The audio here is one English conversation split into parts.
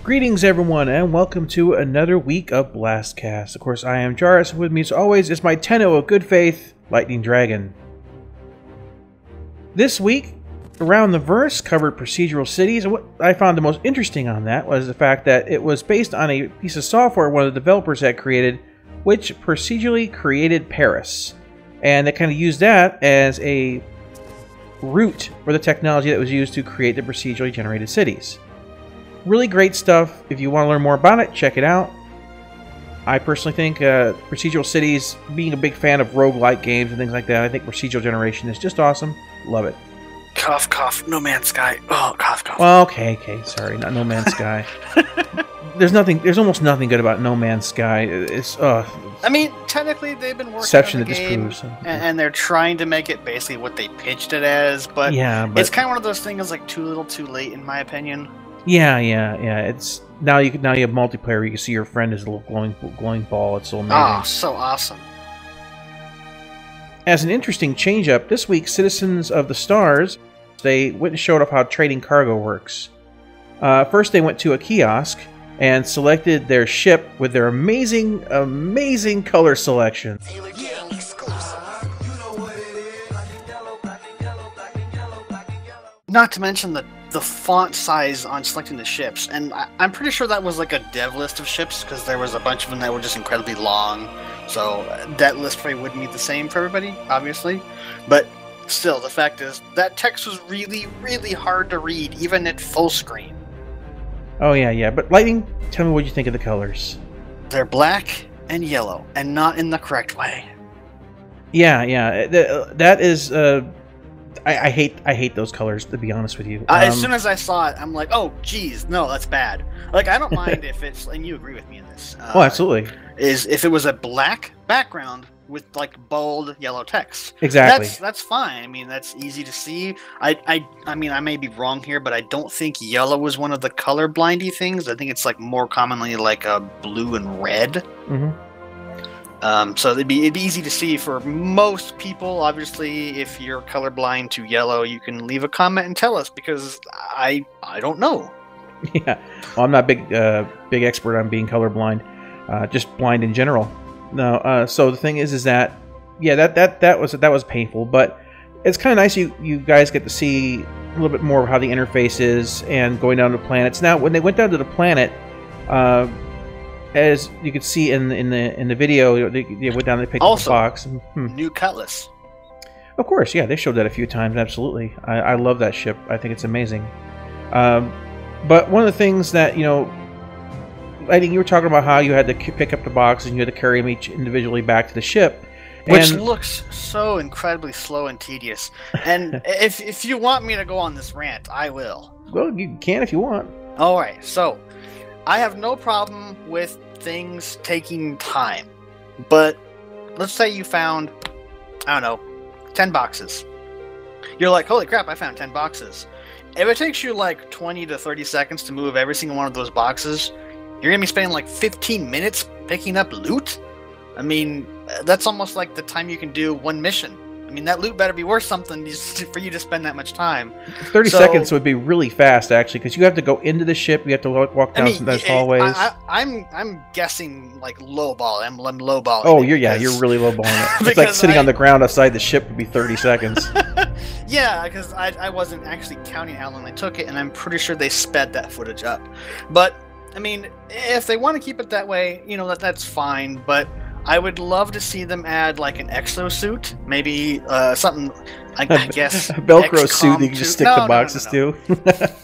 Greetings, everyone, and welcome to another week of BlastCast. Of course, I am Jarvis. With me, as always, is my Tenno of good faith, Lightning Dragon. This week, Around the Verse covered Procedural Cities, and what I found the most interesting on that was the fact that it was based on a piece of software one of the developers had created, which procedurally created Paris. And they kind of used that as a root for the technology that was used to create the procedurally generated cities. Really great stuff. If you want to learn more about it, check it out. I personally think Procedural Cities, being a big fan of roguelike games and things like that, I think procedural generation is just awesome. Love it. Cough, cough, No Man's Sky. Oh, cough, cough. Well, okay, sorry, not No Man's Sky. There's almost nothing good about No Man's Sky. It's I mean, technically they've been working exception on the that game, disproves. and they're trying to make it basically what they pitched it as, but, it's kind of one of those things like too little, too late, in my opinion. Yeah. It's now you have multiplayer. You can see your friend is a little glowing ball. It's so amazing. Oh, so awesome. As an interesting change-up, this week, Citizens of the Stars, they went and showed off how trading cargo works. First, they went to a kiosk and selected their ship with their amazing color selection. Not to mention the font size on selecting the ships, and I'm pretty sure that was like a dev list of ships, because there was a bunch of them that were just incredibly long, so that list probably wouldn't be the same for everybody, obviously, but still, the fact is, that text was really, really hard to read, even at full screen. Oh yeah, but Lightning, tell me what you think of the colors. They're black and yellow, and not in the correct way. Yeah, that is... I hate those colors, to be honest with you. As soon as I saw it, I'm like, oh, geez, no, that's bad. Like, I don't mind if it's, and you agree with me in this. Oh, absolutely. Is if it was a black background with like bold yellow text. Exactly. That's fine. I mean, that's easy to see. I mean, I may be wrong here, but I don't think yellow is one of the color blindy things. I think it's like more commonly like blue and red. Mm-hmm. So it'd be easy to see for most people. Obviously, if you're colorblind to yellow, you can leave a comment and tell us, because I don't know. Yeah, well, I'm not big expert on being colorblind, just blind in general. No, so the thing is that yeah, that was painful, but it's kind of nice you guys get to see a little bit more of how the interface is and going down to planets. Now, when they went down to the planet, as you could see in the video, they went down and picked up the box. New Cutlass. Of course, yeah, they showed that a few times. Absolutely, I love that ship. I think it's amazing. But one of the things that, I think you were talking about how you had to pick up the box and you had to carry them each individually back to the ship, which looks so incredibly slow and tedious. And if you want me to go on this rant, I will. Well, you can if you want. All right, so I have no problem with things taking time, but let's say you found, I don't know, 10 boxes. You're like, holy crap, I found 10 boxes. If it takes you like 20 to 30 seconds to move every single one of those boxes, you're going to be spending like 15 minutes picking up loot? I mean, that's almost like the time you can do one mission. I mean, that loot better be worth something for you to spend that much time. 30 seconds would be really fast, actually, because you have to go into the ship, you have to walk down some nice hallways. I'm guessing like lowball. I'm lowballing. Oh, you're really lowballing it. It's like sitting on the ground outside the ship would be 30 seconds. Yeah, because I wasn't actually counting how long they took it, and I'm pretty sure they sped that footage up. But I mean, if they want to keep it that way, that's fine. But I would love to see them add like an exosuit, maybe something. I guess a Velcro suit that you can just stick the boxes to.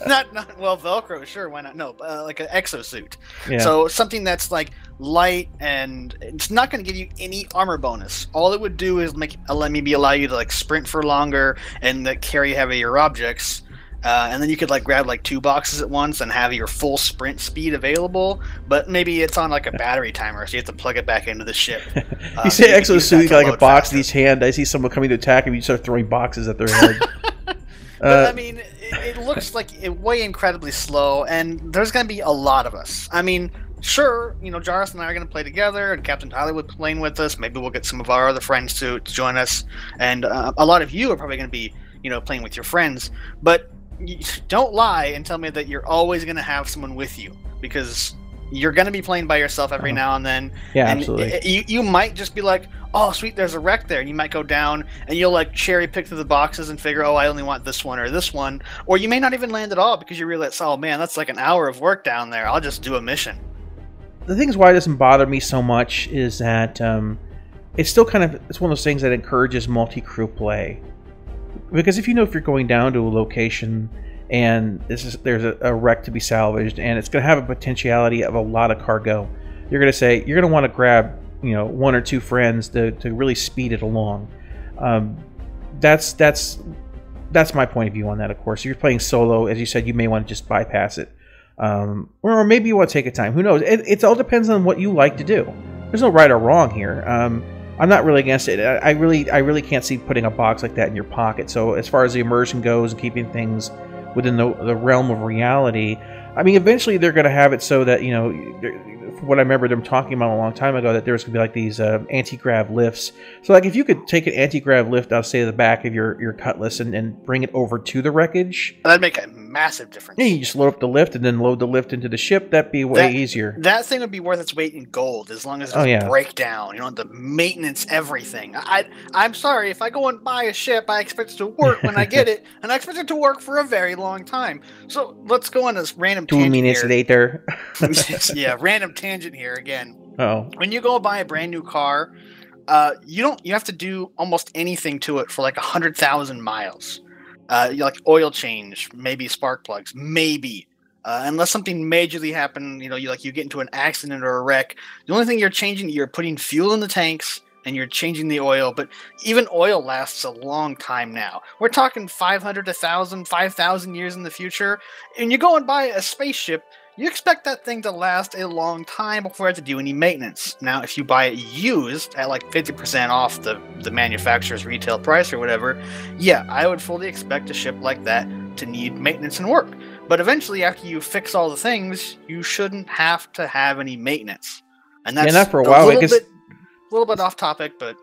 not well, Velcro, sure, why not? No, like an exosuit. Yeah. So something that's like light, and it's not going to give you any armor bonus. All it would do is allow you to like sprint for longer and carry heavier objects. And then you could like grab like 2 boxes at once and have your full sprint speed available, but maybe it's on like a battery timer, so you have to plug it back into the ship. You say exosuit, you got like a box in each hand. I see someone coming to attack him, you start throwing boxes at their head. But I mean, it looks like way incredibly slow, and there's going to be a lot of us. I mean, sure, Jarvis and I are going to play together, and Captain Tyler will be playing with us. Maybe we'll get some of our other friends to join us, and a lot of you are probably going to be, playing with your friends, but don't lie and tell me that you're always going to have someone with you. because you're going to be playing by yourself every now and then. Yeah, and absolutely. You might just be like, oh, sweet, there's a wreck there. And you might go down and you'll like cherry pick through the boxes and figure, oh, I only want this one or this one. Or you may not even land at all because you realize, oh man, that's like an hour of work down there. I'll just do a mission. The thing is why it doesn't bother me so much is that it's still kind of, it's one of those things that encourages multi-crew play. Because if you know if you're going down to a location and there's a wreck to be salvaged and it's going to have a potentiality of a lot of cargo, you're going to want to grab, you know, one or two friends to really speed it along. That's my point of view on that. Of course, if you're playing solo, as you said, you may want to just bypass it, or maybe you want to take a time. Who knows? It all depends on what you like to do. There's no right or wrong here. I'm not really against it. I really can't see putting a box like that in your pocket. So as far as the immersion goes and keeping things within the realm of reality, I mean, eventually they're going to have it so that, you know, from what I remember them talking about a long time ago, that there's going to be like these anti-grav lifts. So like if you could take an anti-grav lift out, say, the back of your Cutlass and bring it over to the wreckage. That'd make a massive difference. Yeah, you just load up the lift and then load the lift into the ship. That'd be way easier. That thing would be worth its weight in gold as long as it's breakdown, you know, the maintenance, everything. I'm sorry, if I go and buy a ship, I expect it to work when I get it, and I expect it to work for a very long time. So let's go on this random tangent later. Yeah, random tangent here again. Oh. When you go buy a brand new car, you have to do almost anything to it for like 100,000 miles. Like oil change, maybe spark plugs, maybe. Unless something majorly happened, you know, you get into an accident or a wreck. The only thing you're changing, you're putting fuel in the tanks and you're changing the oil. But even oil lasts a long time now. We're talking 500, 1,000, 5,000 years in the future. And you go and buy a spaceship, you expect that thing to last a long time before you have to do any maintenance. Now, if you buy it used at like 50% off the manufacturer's retail price or whatever, yeah, I would fully expect a ship like that to need maintenance and work. But eventually, after you fix all the things, you shouldn't have to have any maintenance. And that's not for a while. A little bit off topic, but...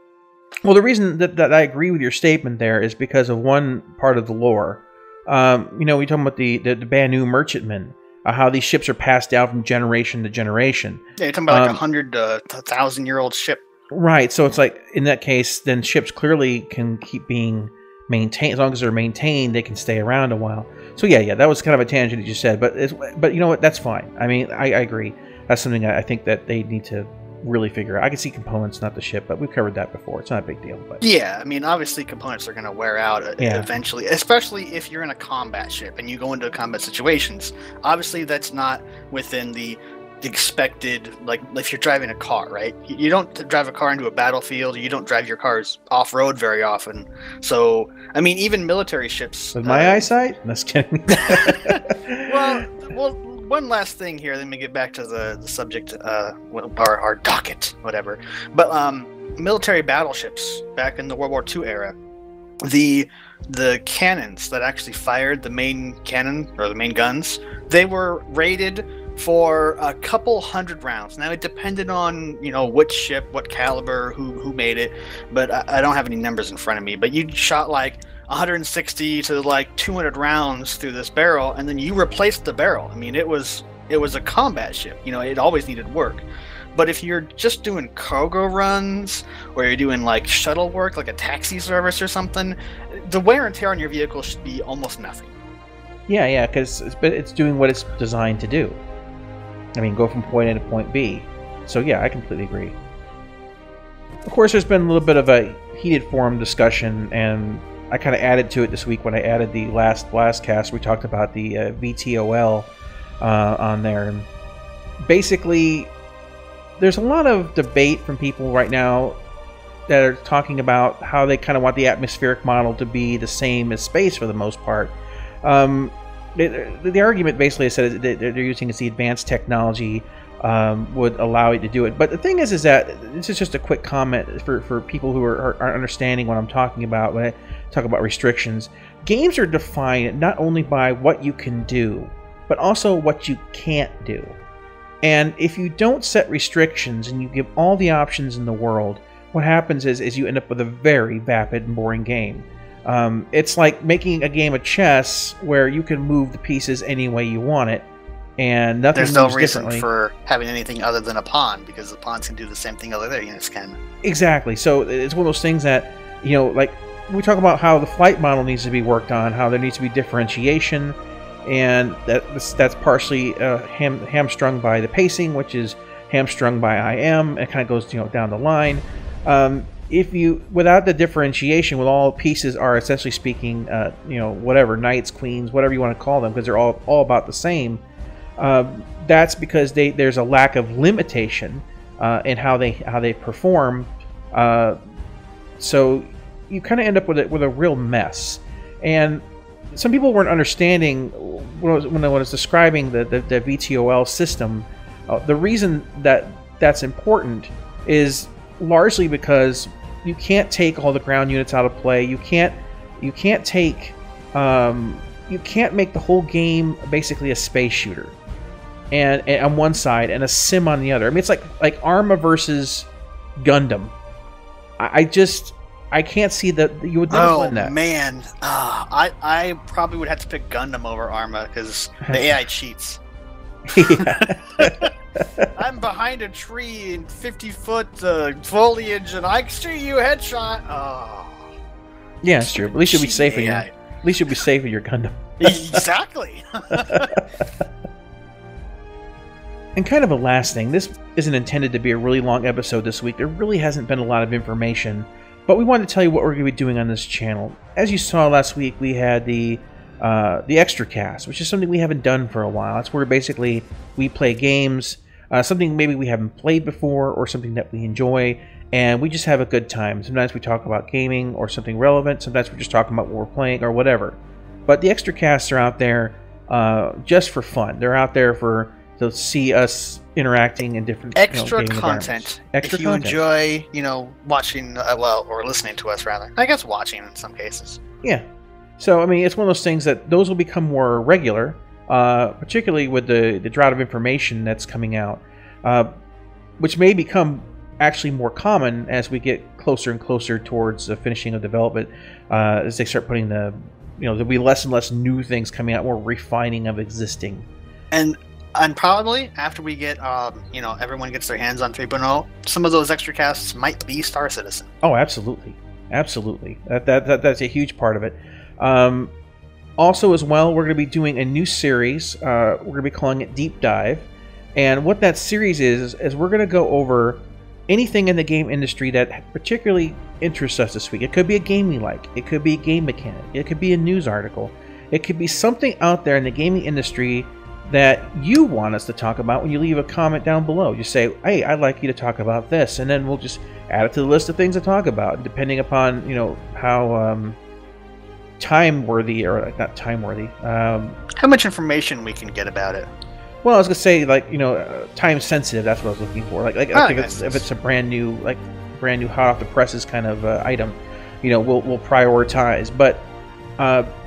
Well, the reason that I agree with your statement there is because of one part of the lore. You know, we talking about the Banu merchantmen. How these ships are passed down from generation to generation. Yeah, you're talking about like 100 to 1,000-year-old ship. Right, so it's like, in that case, then ships clearly can keep being maintained. As long as they're maintained, they can stay around a while. So yeah, that was kind of a tangent that you said, but you know what, that's fine. I mean, I agree. That's something I think that they need to really figure out. I can see components, not the ship, but we've covered that before. It's not a big deal. But yeah, I mean, obviously components are going to wear out eventually, especially if you're in a combat ship and you go into combat situations. Obviously, that's not within the expected, like if you're driving a car, right? You don't drive a car into a battlefield. You don't drive your cars off-road very often. So, I mean, even military ships... With my eyesight? Just kidding. Well, one last thing here, then we get back to the subject, our docket, whatever. But military battleships back in the World War II era, the cannons that actually fired the main cannon or the main guns, they were rated for a couple hundred rounds. Now it depended on, you know, which ship, what caliber, who made it, but I don't have any numbers in front of me. But you shot like 160 to like 200 rounds through this barrel, and then you replaced the barrel. I mean, it was a combat ship. You know, it always needed work. But if you're just doing cargo runs, or you're doing like shuttle work, like a taxi service or something, the wear and tear on your vehicle should be almost nothing. Yeah, because it's doing what it's designed to do. I mean, go from point A to point B. So yeah, I completely agree. Of course, there's been a little bit of a heated forum discussion, and I kind of added to it this week when I added the last BlastCast. We talked about the VTOL on there. And basically, there's a lot of debate from people right now that are talking about how they kind of want the atmospheric model to be the same as space for the most part. The argument basically said that they're using is the advanced technology would allow you to do it. But the thing is that this is just a quick comment for people who are understanding what I'm talking about when I talk about restrictions. Games are defined not only by what you can do, but also what you can't do. And if you don't set restrictions and you give all the options in the world, what happens is you end up with a very vapid and boring game. It's like making a game of chess where you can move the pieces any way you want it, and nothing There's no moves reason differently. for having anything other than a pawn, because the pawns can do the same thing other units can. Exactly. So it's one of those things that, like we talk about how the flight model needs to be worked on, how there needs to be differentiation, and that's partially hamstrung by the pacing, which is hamstrung by IM. It kind of goes down the line. If you, without the differentiation, with all pieces are essentially speaking, whatever, knights, queens, whatever you want to call them, because they're all about the same. That's because there's a lack of limitation in how they perform. So you kind of end up with a real mess. And some people weren't understanding when I was describing the VTOL system. The reason that's important is largely because you can't take all the ground units out of play. You can't make the whole game basically a space shooter, and on one side and a sim on the other. I mean, it's like Arma versus Gundam. I can't see that you would never win that. Oh man, I probably would have to pick Gundam over Arma because the AI cheats. I'm behind a tree in 50-foot foliage, and I see you headshot. Oh, yeah, it's true. At least you'll be safe in your Gundam. Exactly. And kind of a last thing, this isn't intended to be a really long episode this week. There really hasn't been a lot of information, but we wanted to tell you what we're going to be doing on this channel. As you saw last week, we had the extra cast, which is something we haven't done for a while. That's where basically we play games, something maybe we haven't played before, or something that we enjoy, and we just have a good time. Sometimes we talk about gaming or something relevant. Sometimes we're just talking about what we're playing or whatever. But the extra casts are out there just for fun. They're out there to see us interacting in different extra content. Extra if you content. Enjoy, watching, or listening to us rather. I guess watching in some cases. Yeah. So I mean, it's one of those things that those will become more regular, particularly with the drought of information that's coming out, which may become actually more common as we get closer and closer towards the finishing of development. As they start putting there'll be less and less new things coming out, more refining of existing. And probably after we get, everyone gets their hands on 3.0, some of those extra casts might be Star Citizen. Oh, absolutely, absolutely. That's a huge part of it. Also, as well, we're going to be doing a new series. We're going to be calling it Deep Dive, and what that series is we're going to go over anything in the game industry that particularly interests us this week. It could be a game we like. It could be a game mechanic. It could be a news article. It could be something out there in the gaming industry that you want us to talk about when you leave a comment down below. Just say, hey, I'd like you to talk about this, and then we'll just add it to the list of things to talk about, depending upon how time-worthy, or not time-worthy. How much information we can get about it. Well, I was gonna say, time-sensitive. That's what I was looking for. Like I think if it's a brand new, hot off the presses kind of item, we'll prioritize. But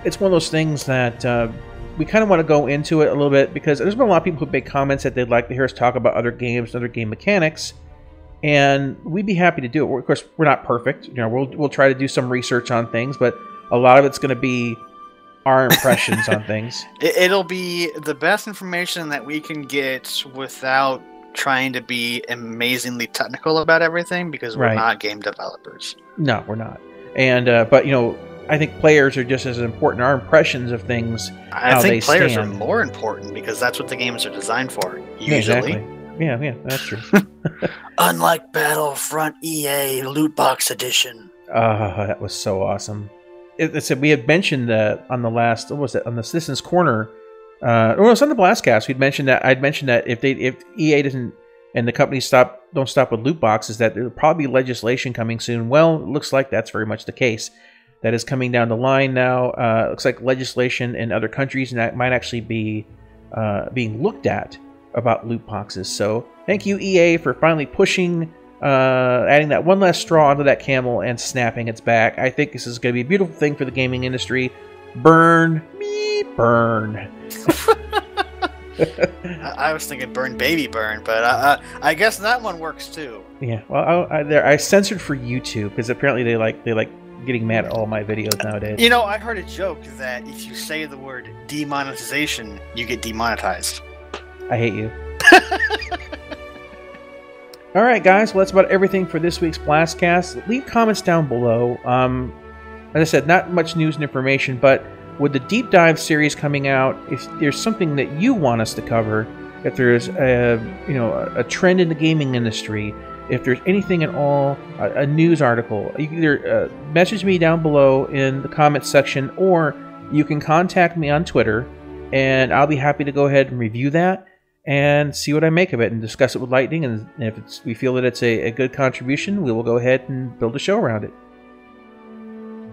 it's one of those things that we kind of want to go into it a little bit, because there's been a lot of people who make comments that they'd like to hear us talk about other games and other game mechanics, and we'd be happy to do it. Of course, we're not perfect. We'll try to do some research on things, but a lot of it's going to be our impressions on things. It'll be the best information that we can get without trying to be amazingly technical about everything, because we're not game developers. No, we're not. And but I think players are just as important. Our impressions of things. I think players are more important, because that's what the games are designed for. Usually. Yeah, exactly. Yeah, that's true. Unlike Battlefront EA Loot Box Edition. That was so awesome. It said we had mentioned that on the last, what was it, on the Citizens Corner, or it was on the BlastCast. I'd mentioned that if EA doesn't, and the companies don't stop with loot boxes, that there'll probably be legislation coming soon. Well, it looks like that's very much the case. That is coming down the line now. It looks like legislation in other countries that might actually be being looked at about loot boxes. So thank you, EA, for finally pushing, adding that one last straw onto that camel and snapping its back. I think this is going to be a beautiful thing for the gaming industry. Burn me, burn. I was thinking burn baby burn, but I guess that one works too. Yeah, well, I censored for YouTube, because apparently they like getting mad at all my videos nowadays. I heard a joke that if you say the word demonetization, you get demonetized. I hate you. All right, guys. Well, that's about everything for this week's BlastCast. Leave comments down below. As I said, not much news and information, but with the deep dive series coming out, if there's something that you want us to cover, if there's a trend in the gaming industry, if there's anything at all, a news article, you can either message me down below in the comments section, or you can contact me on Twitter, and I'll be happy to go ahead and review that and see what I make of it and discuss it with Lightning. And if we feel that it's a good contribution, we will go ahead and build a show around it.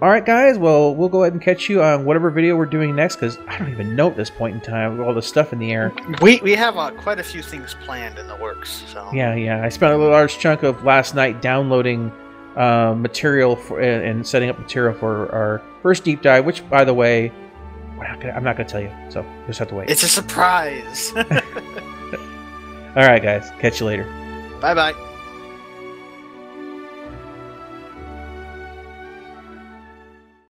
Alright guys, well, we'll go ahead and catch you on whatever video we're doing next, because I don't even know at this point in time with all the stuff in the air. We have quite a few things planned in the works. So Yeah. I spent a large chunk of last night downloading material and setting up material for our first deep dive, which, by the way, I'm not going to tell you, so you just have to wait. It's a surprise. Alright guys, catch you later. Bye-bye.